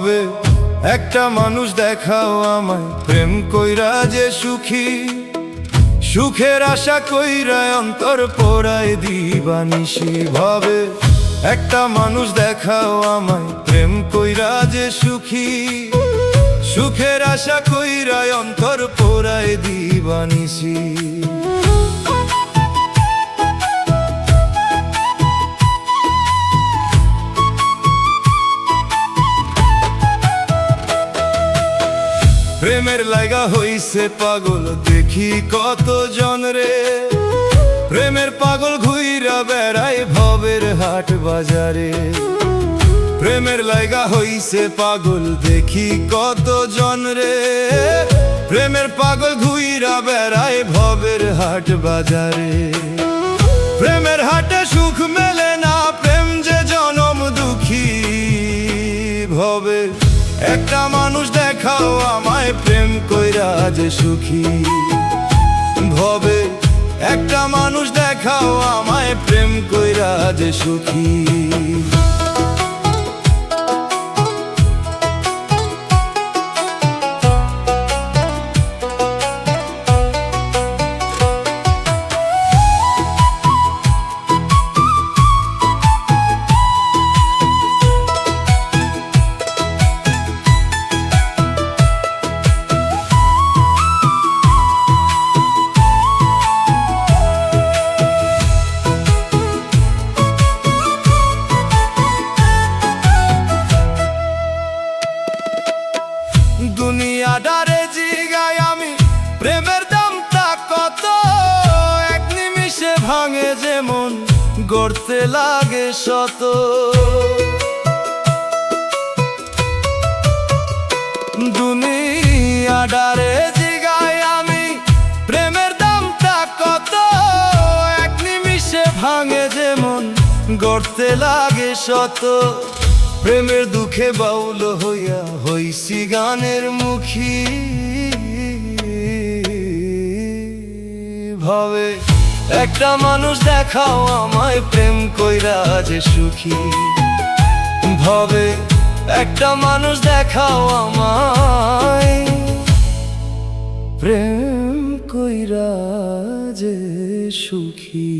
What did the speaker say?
ভবে একটা মানুষ দেখাও আমায়, প্রেম কইরা যে সুখী, সুখের আশা কইরা অন্তর পোড়ায় দিবানিশি। ভবে একটা মানুষ দেখাও আমায়, প্রেম কইরা যে সুখী, সুখের আশা কইরা অন্তর পোড়ায় দিবানিশি। প্রেমের লাগা হইছে পাগল দেখি কত জন রে, প্রেমের পাগল ঘুইরা বেড়ায় ভবের হাট বাজারে। প্রেমের লাগা হইছে পাগল দেখি কত জন রে, প্রেমের পাগল ঘুইরা বেড়ায় ভবের হাট বাজারে। প্রেমের হাটে সুখ মেলে না, প্রেম যে জনম দুঃখী। ভবে একটা মানুষ দেখাও আমায়, প্রেম কইরা যে সুখী। ভবে একটা মানুষ দেখাও আমায়, প্রেম কইরা যে সুখী। দুনিয়াটারে জিগাই আমি, প্রেমের দামটা কত? এক নিমিষে ভাঙে যেমন গড়তে লাগে শত। দুনিয়াটারে জিগাই আমি, প্রেমের দামটা কত? এক নিমিষে ভাঙে যেমন গড়তে লাগে শত। প্রেমের দুঃখে বাউল হইয়া হইছি গানের মুখী। ভবে একটা মানুষ দেখাও আমায়, প্রেম কইরা যে সুখী। ভবে একটা মানুষ দেখাও আমায়, প্রেম কইরা যে সুখী।